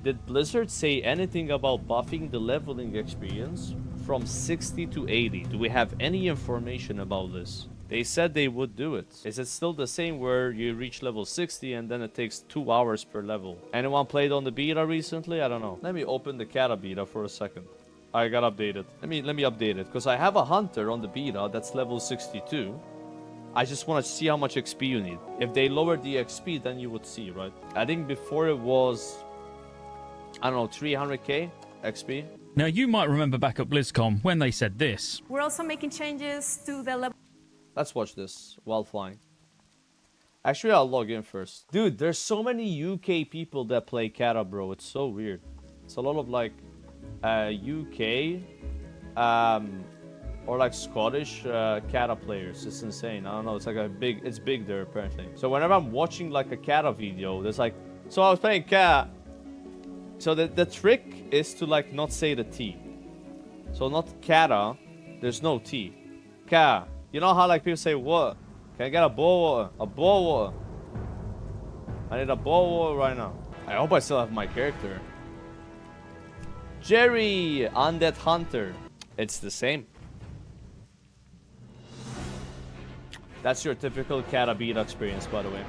Did Blizzard say anything about buffing the leveling experience from 60 to 80? Do we have any information about this? They said they would do it. Is it still the same where you reach level 60 and then it takes 2 hours per level? Anyone played on the beta recently? I don't know. Let me open the Cata beta for a second. I got updated. Let me update it, because I have a hunter on the beta that's level 62. I just want to see how much XP you need. If they lowered the XP, then you would see, right? I think before it was, I don't know, 300k XP. Now, you might remember back at BlizzCon when they said this. We're also making changes to the level. Let's watch this while flying. Actually, I'll log in first. Dude, there's so many UK people that play Cata, bro. It's so weird. It's a lot of like UK or like Scottish Cata players. It's insane. I don't know. It's like it's big there apparently. So whenever I'm watching like a Cata video, there's like, so I was playing Cata. So the trick is to like not say the T. So not Cata, there's no T. Cata. You know how like people say what? Can I get a bowl water? A bowl water. I need a bowl water right now. I hope I still have my character. Jerry, Undead Hunter. It's the same. That's your typical Cata beta experience, by the way.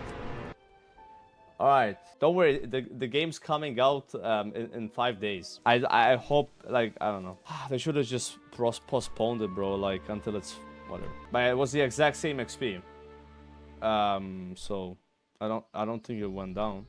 Alright, don't worry, the game's coming out in 5 days. I hope, like, I don't know. They should have just postponed it, bro, like, until it's whatever. But it was the exact same XP. So I don't think it went down.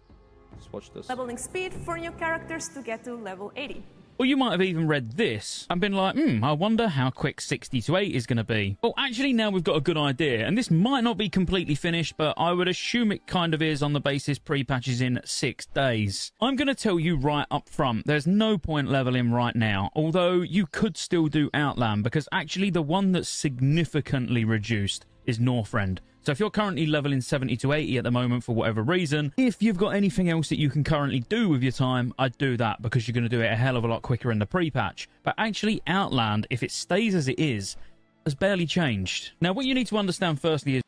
Let's watch this. Leveling speed for new characters to get to level 80. Or you might have even read this and been like, I wonder how quick 60 to 8 is going to be. Well, actually, now we've got a good idea, and this might not be completely finished, but I would assume it kind of is on the basis pre-patch is in 6 days. I'm going to tell you right up front, there's no point leveling right now, although you could still do Outland, because actually the one that's significantly reduced is Northrend. So if you're currently leveling 70 to 80 at the moment for whatever reason, if you've got anything else that you can currently do with your time, I'd do that, because you're going to do it a hell of a lot quicker in the pre-patch. But actually Outland, if it stays as it is, has barely changed. Now what you need to understand firstly is...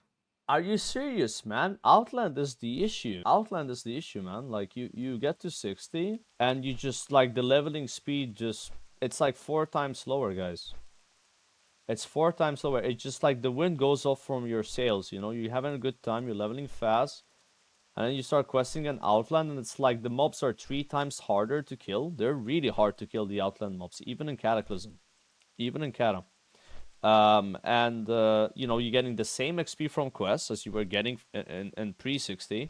Are you serious, man? Outland is the issue. Outland is the issue, man. Like you get to 60 and you just like the leveling speed just... It's like 4 times slower, guys. It's 4 times slower. It's just like the wind goes off from your sails, you know? You're having a good time, you're leveling fast. And then you start questing an Outland, and it's like the mobs are 3 times harder to kill. They're really hard to kill, the Outland mobs, even in Cataclysm. Even in Cata. You know, you're getting the same XP from quests as you were getting in pre-60.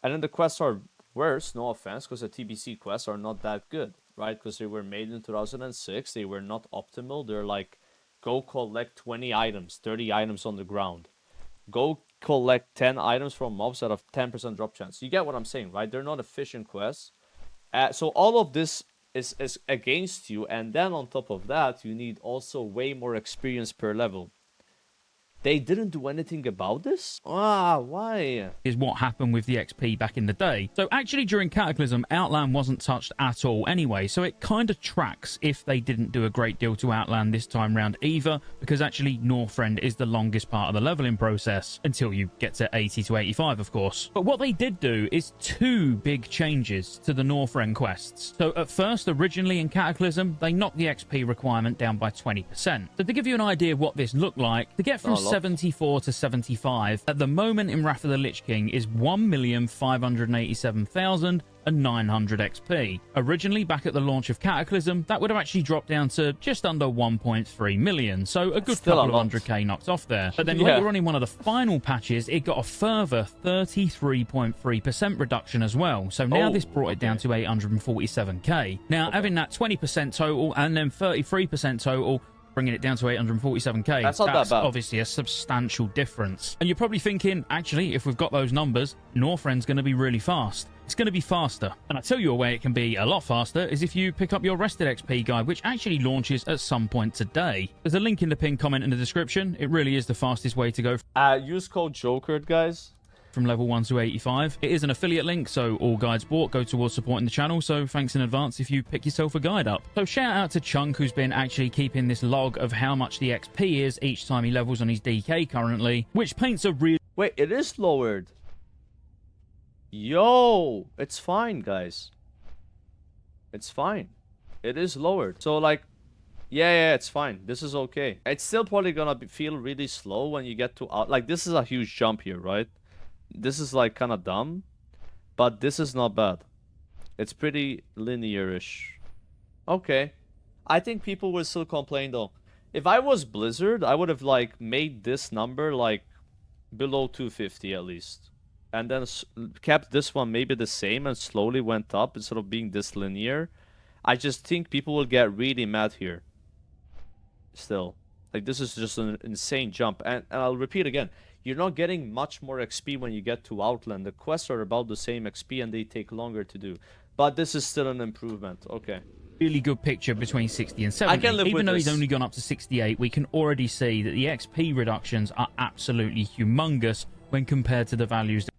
And then the quests are worse, no offense, because the TBC quests are not that good, right? Because they were made in 2006. They were not optimal. They're like... Go collect 20 items, 30 items on the ground. Go collect 10 items from mobs that have 10% drop chance. You get what I'm saying, right? They're not efficient quests. So all of this is against you. And then on top of that, you need also way more experience per level. They didn't do anything about this? Why? Is what happened with the XP back in the day. So actually during Cataclysm, Outland wasn't touched at all anyway, so it kind of tracks if they didn't do a great deal to Outland this time round either, because actually Northrend is the longest part of the leveling process, until you get to 80 to 85, of course. But what they did do is 2 big changes to the Northrend quests. So at first, originally in Cataclysm, they knocked the XP requirement down by 20%. So to give you an idea of what this looked like, to get from 74 to 75 at the moment in Wrath of the Lich King is 1,587,900 XP. Originally, back at the launch of Cataclysm, that would have actually dropped down to just under 1.3 million, so a good couple of 100k knocked off there. But then later on in one of the final patches, it got a further 33.3% reduction as well, so now this brought it down to 847k. Now, having that 20% total and then 33% total, bringing it down to 847k. That's not that bad. Obviously a substantial difference. And you're probably thinking, actually, if we've got those numbers, Northrend's going to be really fast. It's going to be faster. And I tell you a way it can be a lot faster is if you pick up your Rested XP guide, which actually launches at some point today. There's a link in the pinned comment in the description. It really is the fastest way to go. Use code Joker, guys. From level 1 to 85. It is an affiliate link, so all guides bought go towards supporting the channel, so thanks in advance if you pick yourself a guide up. So shout out to Chunk, who's been actually keeping this log of how much the XP is each time he levels on his DK currently, which paints a real... Wait, it is lowered. Yo, it's fine, guys. It's fine. It is lowered. So like, yeah, it's fine. This is okay. It's still probably gonna feel really slow when you get to out. Like, this is a huge jump here, right? This is like kind of dumb, but this is not bad. It's pretty linear-ish. Okay. I think people will still complain though. If I was Blizzard, I would have like made this number like below 250 at least. And then kept this one maybe the same and slowly went up instead of being this linear. I just think people will get really mad here. Still. Like, this is just an insane jump. And I'll repeat again. You're not getting much more XP when you get to Outland. The quests are about the same XP and they take longer to do. But this is still an improvement. Okay. Really good picture between 60 and 70. I can live Even with though this. he's only gone up to 68, we can already see that the XP reductions are absolutely humongous when compared to the values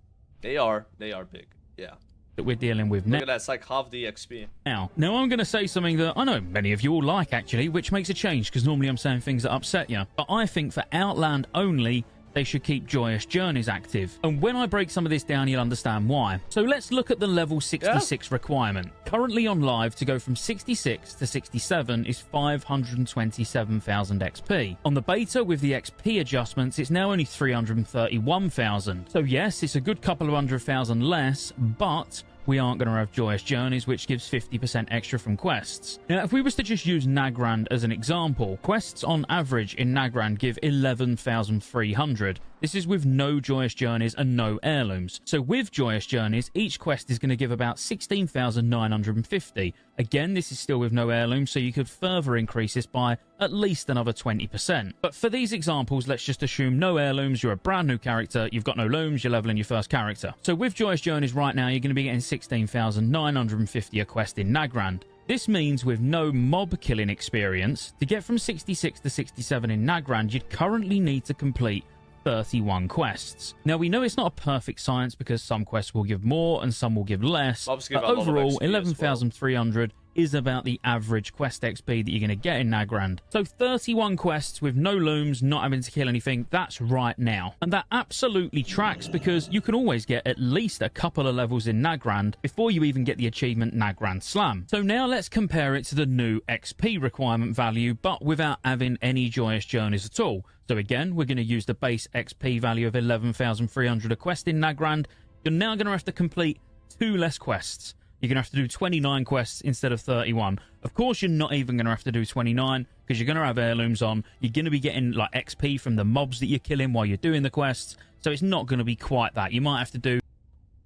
They are big. Yeah. that we're dealing with Look now. at that. It's like half the XP. Now I'm going to say something that I know many of you all like, actually, which makes a change, because normally I'm saying things that upset you. But I think for Outland only, they should keep Joyous Journeys active. And when I break some of this down, you'll understand why. So let's look at the level 66 requirement. Currently on live, to go from 66 to 67 is 527,000 XP. On the beta, with the XP adjustments, it's now only 331,000. So yes, it's a good couple of 100,000 less, but we aren't going to have Joyous Journeys, which gives 50% extra from quests. Now, if we was to just use Nagrand as an example, quests on average in Nagrand give 11,300. This is with no Joyous Journeys and no heirlooms. So with Joyous Journeys, each quest is going to give about 16,950. Again, this is still with no heirlooms, so you could further increase this by at least another 20%. But for these examples, let's just assume no heirlooms, you're a brand new character, you've got no looms, you're leveling your first character. So with Joyous Journeys right now, you're going to be getting 16,950 a quest in Nagrand. This means with no mob killing experience, to get from 66 to 67 in Nagrand, you'd currently need to complete 31 quests. Now, we know it's not a perfect science because some quests will give more and some will give less, but overall 11,300 is about the average quest XP that you're going to get in Nagrand. So 31 quests with no looms, not having to kill anything, that's right now. And that absolutely tracks, because you can always get at least a couple of levels in Nagrand before you even get the achievement Nagrand Slam. So now let's compare it to the new XP requirement value, but without having any Joyous Journeys at all. So again, we're going to use the base XP value of 11,300 a quest in Nagrand. You're now going to have to complete 2 less quests. You're going to have to do 29 quests instead of 31. Of course, you're not even going to have to do 29 because you're going to have heirlooms on. You're going to be getting like XP from the mobs that you're killing while you're doing the quests. So it's not going to be quite that. You might have to do...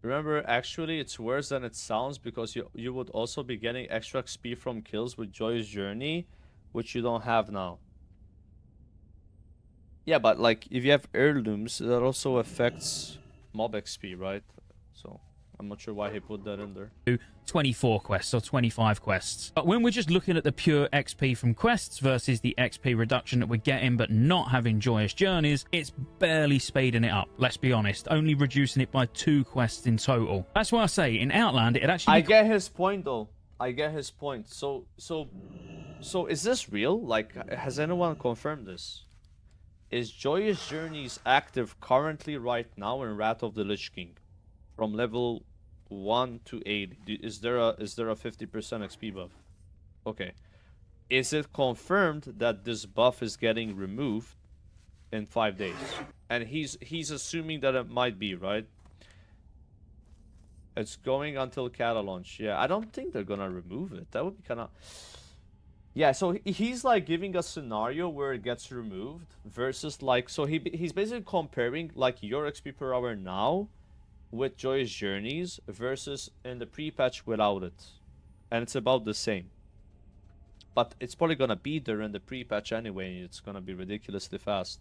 Remember, actually, it's worse than it sounds, because you would also be getting extra XP from kills with Joyous Journey, which you don't have now. Yeah, but like, if you have heirlooms, that also affects mob XP, right? So I'm not sure why he put that in there. 24 quests or 25 quests. But when we're just looking at the pure XP from quests versus the XP reduction that we're getting but not having Joyous Journeys, it's barely speeding it up, let's be honest, only reducing it by 2 quests in total. That's why I say in Outland it actually... I get his point though. I get his point. So is this real? Like, has anyone confirmed this? Is Joyous Journeys active currently right now in Wrath of the Lich King? From level 1 to 80. Is there a 50% XP buff? Okay. Is it confirmed that this buff is getting removed in 5 days? And he's assuming that it might be, right? It's going until Cata launch. Yeah, I don't think they're gonna remove it. That would be kind of... Yeah, so he's like giving a scenario where it gets removed versus like... So he's basically comparing like your XP per hour now with Joyous Journeys versus in the pre-patch without it. And it's about the same. But it's probably gonna be there in the pre-patch anyway. It's gonna be ridiculously fast.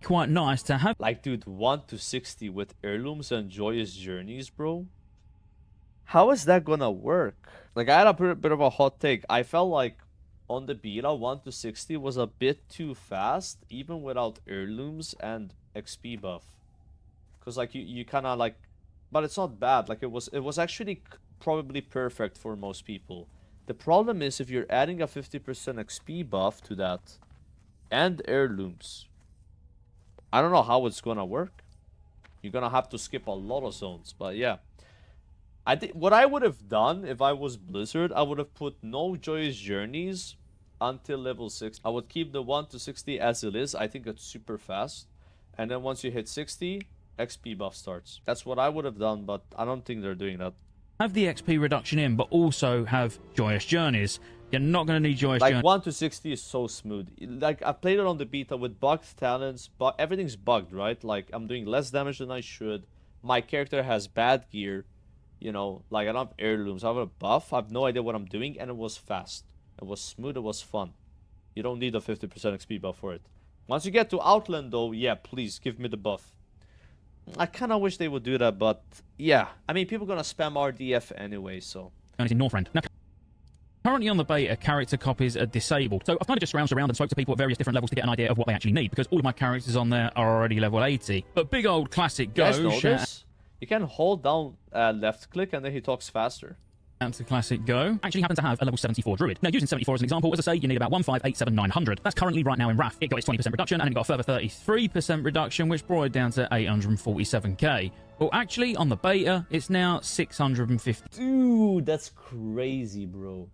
Quite nice to have... Like, dude, 1 to 60 with heirlooms and Joyous Journeys, bro? How is that gonna work? Like, I had a bit of a hot take. I felt like on the beta, 1 to 60 was a bit too fast, even without heirlooms and XP buff. Because, like, you kind of, like... But it's not bad. Like, it was actually probably perfect for most people. The problem is if you're adding a 50% XP buff to that and heirlooms, I don't know how it's gonna work. You're gonna have to skip a lot of zones, but yeah. I think what I would have done if I was Blizzard, I would have put no Joyous Journeys until level 6. I would keep the 1 to 60 as it is. I think it's super fast. And then once you hit 60, XP buff starts. That's what I would have done, but I don't think they're doing that. Have the XP reduction in, but also have Joyous Journeys. You're not going to need Joyous Journeys. Like 1 to 60 is so smooth. Like I played it on the beta with bugged talents, but everything's bugged, right? Like I'm doing less damage than I should. My character has bad gear. You know, like I don't have heirlooms. I have a buff. I have no idea what I'm doing, and it was fast. It was smooth. It was fun. You don't need a 50% XP buff for it. Once you get to Outland, though, yeah, please give me the buff. I kind of wish they would do that, but yeah. I mean, people are going to spam RDF anyway, so. In Northrend. Now, currently on the beta, character copies are disabled. So I've kind of just scrounged around and spoke to people at various different levels to get an idea of what they actually need, because all of my characters on there are already level 80. But big old classic Go. You guys know this? You can hold down left click and then he talks faster. To classic Go actually happen to have a level 74 druid. Now, using 74 as an example, as I say, you need about 1587900. That's currently right now in RAF. It got its 20% reduction, and then it got a further 33% reduction, which brought it down to 847k. Well, actually, on the beta, it's now 650. Dude, that's crazy, bro.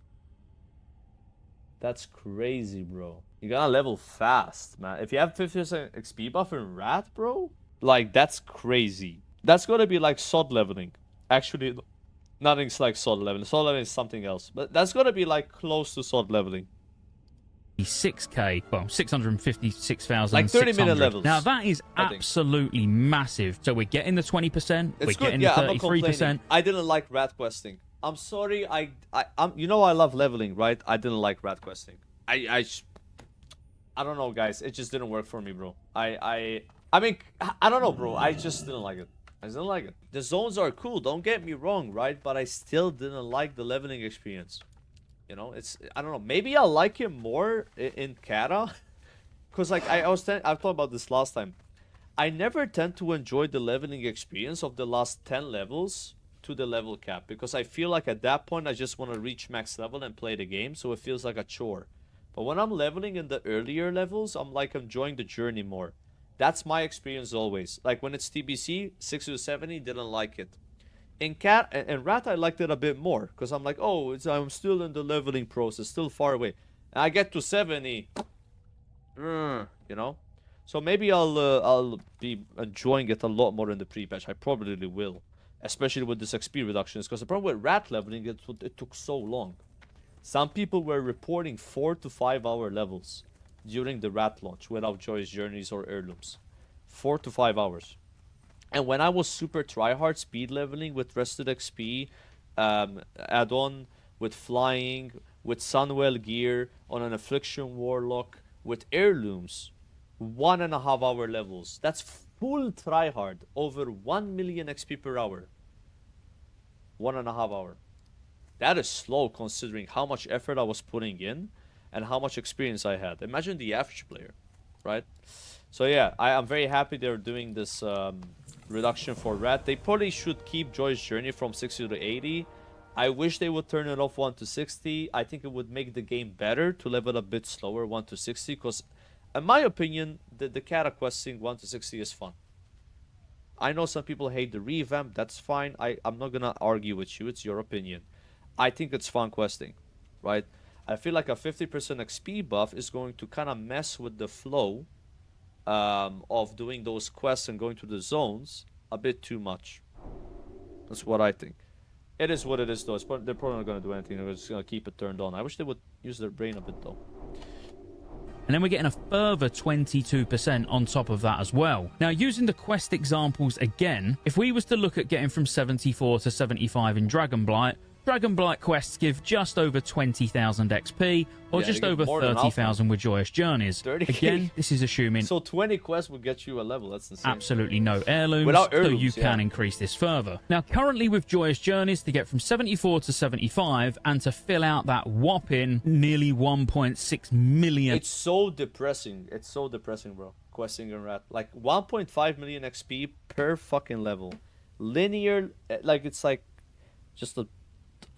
That's crazy, bro. You gotta level fast, man. If you have 50% XP buff in Rat, bro, like, that's crazy. That's gonna be like SOD leveling. Actually, nothing's like SOD leveling. SOD leveling is something else. But that's gonna be like close to SOD leveling. 6k, well, 656,000. Like 30-minute levels. Now that is absolutely massive. So we're getting the 20%, we're getting the 33%. I didn't like rat questing. I'm sorry, I'm you know I love leveling, right? I didn't like rat questing. I don't know, guys. It just didn't work for me, bro. I mean, I don't know, bro. I just didn't like it. I just didn't like it. The zones are cool, don't get me wrong, right? But I still didn't like the leveling experience. You know, it's, I don't know. Maybe I'll like him more in Kata. Because, like, I've talked about this last time. I never tend to enjoy the leveling experience of the last 10 levels to the level cap. Because I feel like at that point, I just want to reach max level and play the game. So it feels like a chore. But when I'm leveling in the earlier levels, I'm, like, enjoying the journey more. That's my experience always. Like, when it's TBC, 60 to 70, didn't like it. In Cat and Rat, I liked it a bit more because I'm like, oh, I'm still in the leveling process, still far away. And I get to 70, you know. So maybe I'll be enjoying it a lot more in the pre-patch. I probably will, especially with this XP reductions. Because the problem with Rat leveling, it took so long. Some people were reporting 4 to 5 hour levels during the Rat launch without Joyous Journeys or heirlooms. 4 to 5 hours. And when I was super tryhard speed leveling with Rested XP, add-on, with flying, with Sunwell gear, on an Affliction Warlock, with heirlooms, 1.5 hour levels. That's full tryhard, over 1 million XP per hour. 1.5 hour. That is slow considering how much effort I was putting in and how much experience I had. Imagine the average player, right? So yeah, I'm very happy they're doing this reduction for Rat. They probably should keep Joyous Journey from 60 to 80. I wish they would turn it off 1 to 60. I think it would make the game better to level a bit slower 1 to 60. Because in my opinion, the Kata questing 1 to 60 is fun. I know some people hate the revamp. That's fine. I'm not going to argue with you. It's your opinion. I think it's fun questing, right? I feel like a 50% XP buff is going to kind of mess with the flow of doing those quests and going to the zones a bit too much. That's what I think. It is what it is, though. They're probably not going to do anything. They're just going to keep it turned on. I wish they would use their brain a bit, though. And then we're getting a further 22% on top of that as well. Now, using the quest examples again, if we was to look at getting from 74 to 75 in Dragonblight quests give just over 20,000 XP, or just over 30,000 with Joyous Journeys. 30K. Again, this is assuming so 20 quests will get you a level. That's insane. Absolutely no heirlooms, without heirlooms, so you can increase this further. Now, currently with Joyous Journeys, to get from 74 to 75 and to fill out that whopping nearly 1.6 million. It's so depressing. It's so depressing, bro. Questing and Rat. Like 1.5 million XP per fucking level. Linear, like it's like just a...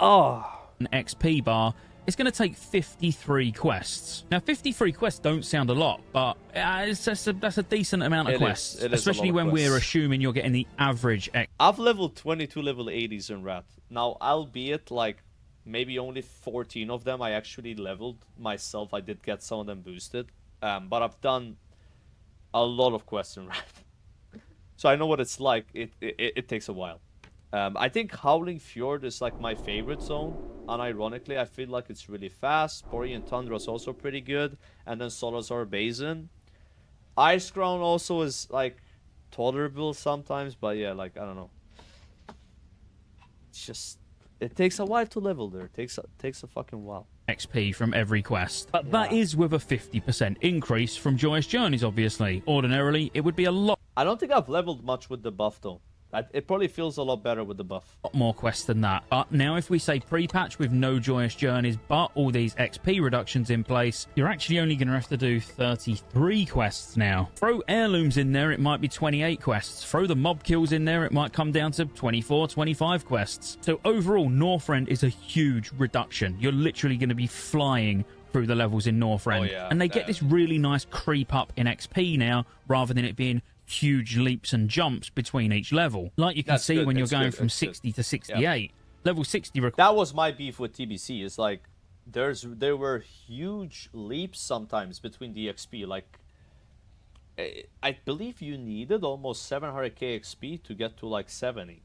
An XP bar it's going to take 53 quests. Now, 53 quests don't sound a lot, but that's a decent amount of quests, especially when we're assuming you're getting the average. I've leveled 22 level 80s in Rat. Now, albeit like maybe only 14 of them I actually leveled myself. I did get some of them boosted, but I've done a lot of quests in Rat. So I know what it's like. It takes a while. I think Howling Fjord is like my favorite zone. Unironically, I feel like it's really fast. Borean Tundra is also pretty good. And then Salazar Basin. Ice Crown also is like tolerable sometimes. But yeah, like, I don't know. It's just... It takes a while to level there. It takes a fucking while. XP from every quest. But that is with a 50% increase from Joyous Journeys, obviously. Ordinarily, it would be a lot. I don't think I've leveled much with the buff, though. It probably feels a lot better with the buff. More quests than that. But now if we say pre-patch with no Joyous Journeys, but all these XP reductions in place, you're actually only going to have to do 33 quests now. Throw heirlooms in there, it might be 28 quests. Throw the mob kills in there, it might come down to 24, 25 quests. So overall, Northrend is a huge reduction. You're literally going to be flying through the levels in Northrend. Oh, yeah, and they get this really nice creep up in XP now, rather than it being huge leaps and jumps between each level, like you can see when you're going from 60 to 68. Yeah. Level 60 that was my beef with TBC. Is like there were huge leaps sometimes between the XP. Like I believe you needed almost 700k XP to get to like 70,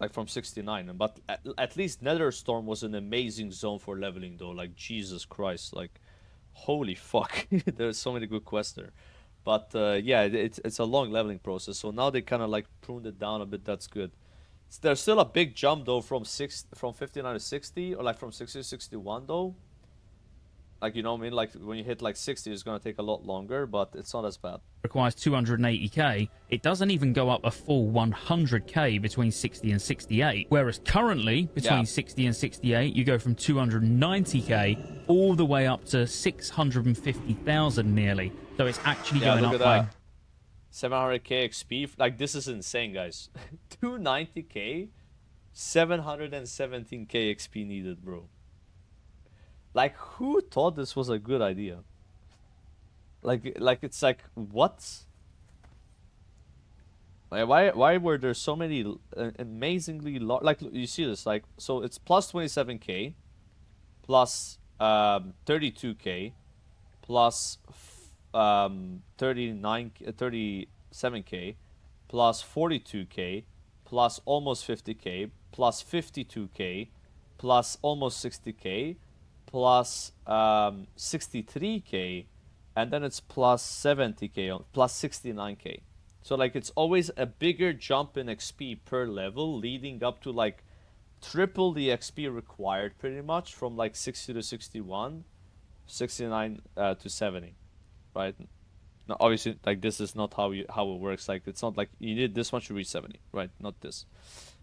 like from 69. But at least Netherstorm was an amazing zone for leveling, though. Like, Jesus Christ, like, holy fuck. There's so many good quests there. But yeah, it's a long leveling process. So now they kind of like pruned it down a bit. That's good. There's still a big jump though from 59 to 60, or like from 60 to 61 though. Like, you know what I mean? Like when you hit like 60, it's gonna take a lot longer, but it's not as bad. Requires 280k. It doesn't even go up a full 100k between 60 and 68. Whereas currently between 60 and 68, you go from 290k all the way up to 650,000 nearly. So it's actually going up by 700k XP. Like, this is insane, guys. 290k, 717k XP needed, bro. Like, who thought this was a good idea? Like it's like, what? Like, why were there so many amazingly large? Like, you see this, like, so it's plus 27k, plus 32k, plus 37k, plus 42k, plus almost 50k, plus 52k, plus almost 60k, plus 63k, and then it's plus 70k, plus 69k. So like, it's always a bigger jump in XP per level, leading up to like triple the XP required, pretty much, from like 60 to 61, 69 to 70, right? Now obviously, like, this is not how it works. Like, it's not like you need this much to reach 70, right? Not this.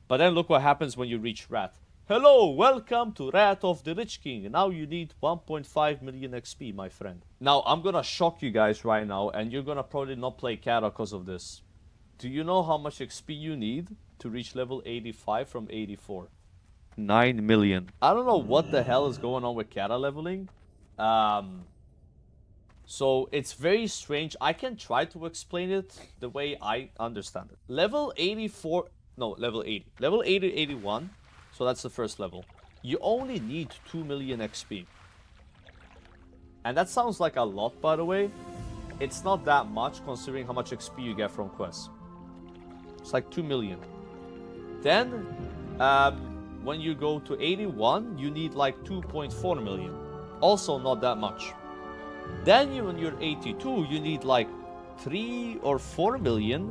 But then look what happens when you reach Rat. Hello, welcome to Rat of the Lich King. Now you need 1.5 million XP, my friend. Now, I'm gonna shock you guys right now, and you're gonna probably not play Kata because of this. Do you know how much XP you need to reach level 85 from 84? 9 million. I don't know what the hell is going on with Kata leveling. So it's very strange. I can try to explain it the way I understand it. Level 84, no, level 80. Level 80 to 81. So that's the first level. You only need 2 million XP. And that sounds like a lot, by the way. It's not that much considering how much XP you get from quests. It's like 2 million. Then, when you go to 81, you need like 2.4 million. Also not that much. Then when you're 82, you need like 3 or 4 million.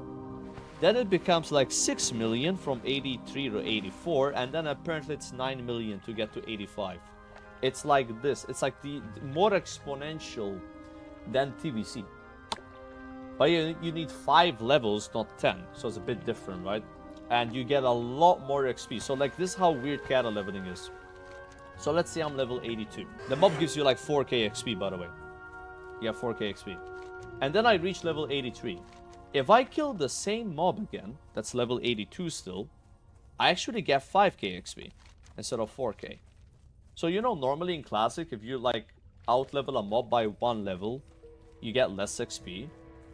Then it becomes like 6 million from 83 to 84, and then apparently it's 9 million to get to 85. It's like this. It's like the more exponential than TBC. But you need 5 levels, not 10. So it's a bit different, right? And you get a lot more XP. So like, this is how weird Kata leveling is. So let's say I'm level 82. The mob gives you like 4k XP, by the way. Yeah, 4k XP. And then I reach level 83. If I kill the same mob again, that's level 82 still, I actually get 5k XP instead of 4k. So, you know, normally in Classic, if you, like, out-level a mob by 1 level, you get less XP.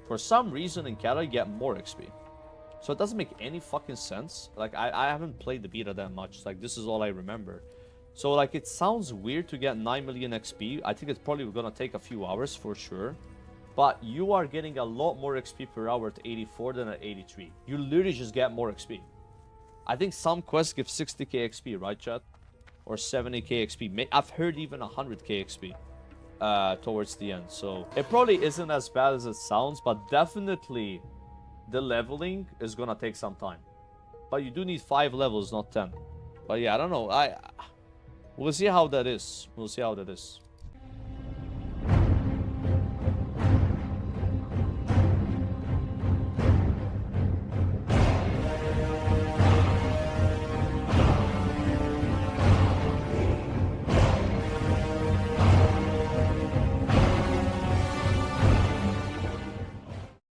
For some reason in Cata, you get more XP. So it doesn't make any fucking sense. Like, I haven't played the beta that much. Like, this is all I remember. So, like, it sounds weird to get 9 million XP. I think it's probably gonna take a few hours for sure. But you are getting a lot more XP per hour at 84 than at 83. You literally just get more XP. I think some quests give 60k XP, right, chat? Or 70k XP. I've heard even 100k XP towards the end. So it probably isn't as bad as it sounds, but definitely the leveling is gonna take some time. But you do need 5 levels, not 10. But yeah, I don't know. We'll see how that is. We'll see how that is.